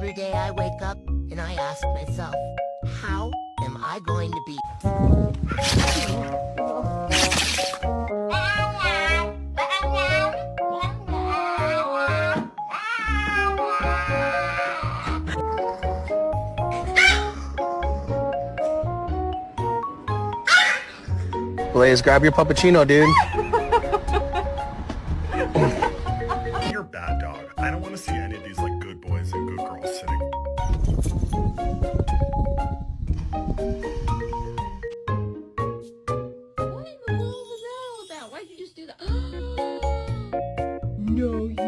Every day I wake up and I ask myself, how am I going to be? Blaze, grab your puppuccino, dude. You're a bad dog. I don't want to see any of these like good boys and good girls sitting. What in the world was that all about? Why'd you just do that? No, you